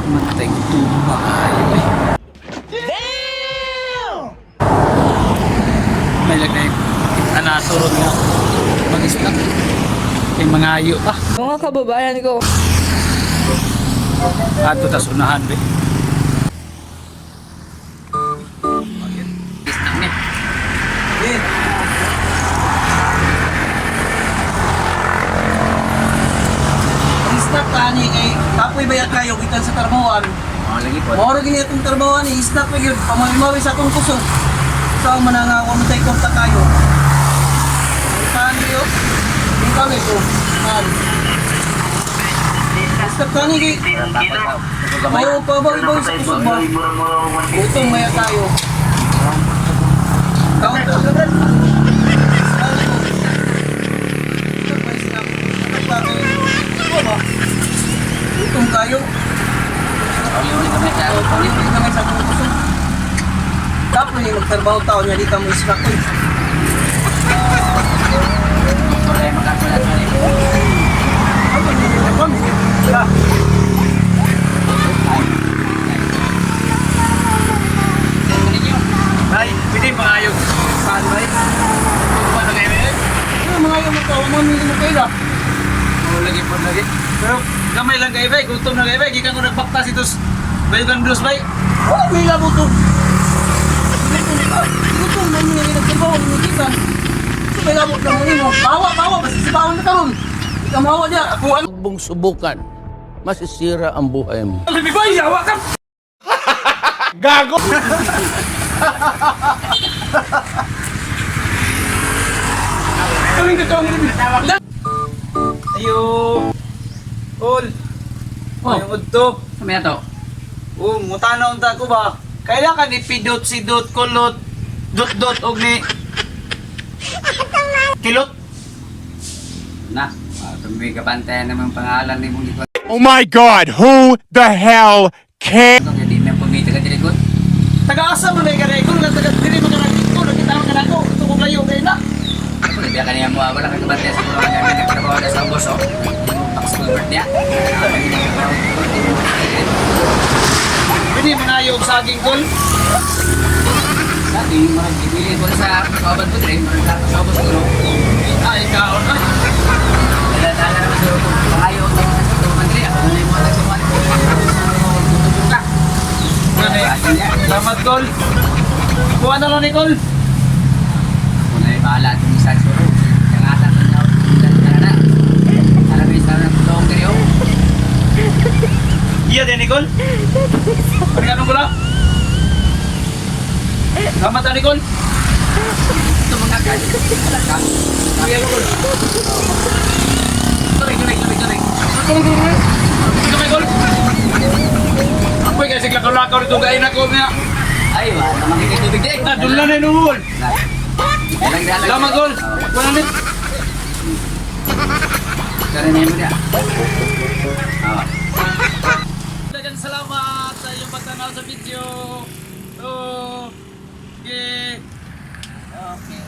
Matay ko tuba kayo eh. May lagay anaturod nga mag-stop kay mga ayo pa Mga kababayan ko. ato tas unahan be Snap ka ni kay kapoy bayat kayo gitan sa tarbawan. lagi po Moro gini atong tarbawan ni snap gyud pamalimawi sa atong kusog. Sa man nga wa matay kontak kayo. Saan yo? Di kami ko. Mal. Snap ka ni kay Mayo pa ba ibaw sa kusog ba? Utong maya tayo. Kaon to sa brad. Utong kayo. Palimutin kami sa kusog. Tapos yung magtrabaho tao niya di ka mo isnak ko. ay pwede pangayog saan ba eh paano kayo eh Mga yung magkawa mo nili mo kayo lah. lagi po lagi pero gamay lang kayo ba gutom na kayo ba gikan ko nagbaktas itos bayugan blues ba Oh, may labo to. Ito mo nili nagtrabaho ni kita. So may labo na mo nimo. Bawa basta si bawon na karon. Ikaw mawa dia. Ako ano? Huwag subukan, masisira ang buhay mo. Lebih baik yawa kan Kami ka kami ni. ayo ol ayong udto Kamaya to. mutanaw ta ko ba kailangan ipidot si dot kulot dot og ni kilot Na, tumbi ka bantayan naman pangalan ni mong likod. Oh my god, who the hell cares? Hindi na pumita ka dirikod. Taga-asa mo na ikarekol nga taga diri mo na dito nakita mo kanako ito ko layo kay na. Ako na biya kanina mo, wala kang kabantayan sa mga kanya nagtrabaho na sa boss, oh. Yung tax cover niya. pwede manayog saging kol Sabi, yung mga bibili ko sa kawaban ko din, mga kakasabos ko, no? ay kaon ay Dala-dala naman sa pangayo ng mga mandri. Ako na yung mga nagsuman. Tutubog ka. salamat kol kuha na lang ni kol Ako na yung bahala at yung isa suro. Kangatan ko na. Dala-dala. Alam mo yung sana ng tulong kayo. iya din ni kol pagkano ko lang salamat na ni kol Ito mga kanya. kaya ko kol tuloy kami kol apoy kasi kakalakaw rito gain ako niya Ay, wala makikita tubig din. nadulan na inuhol Dalang-dalang. salamat kol wala nit Karamihan mo niya. dagan salamat sa iyong pagtanaw sa video okay Okay.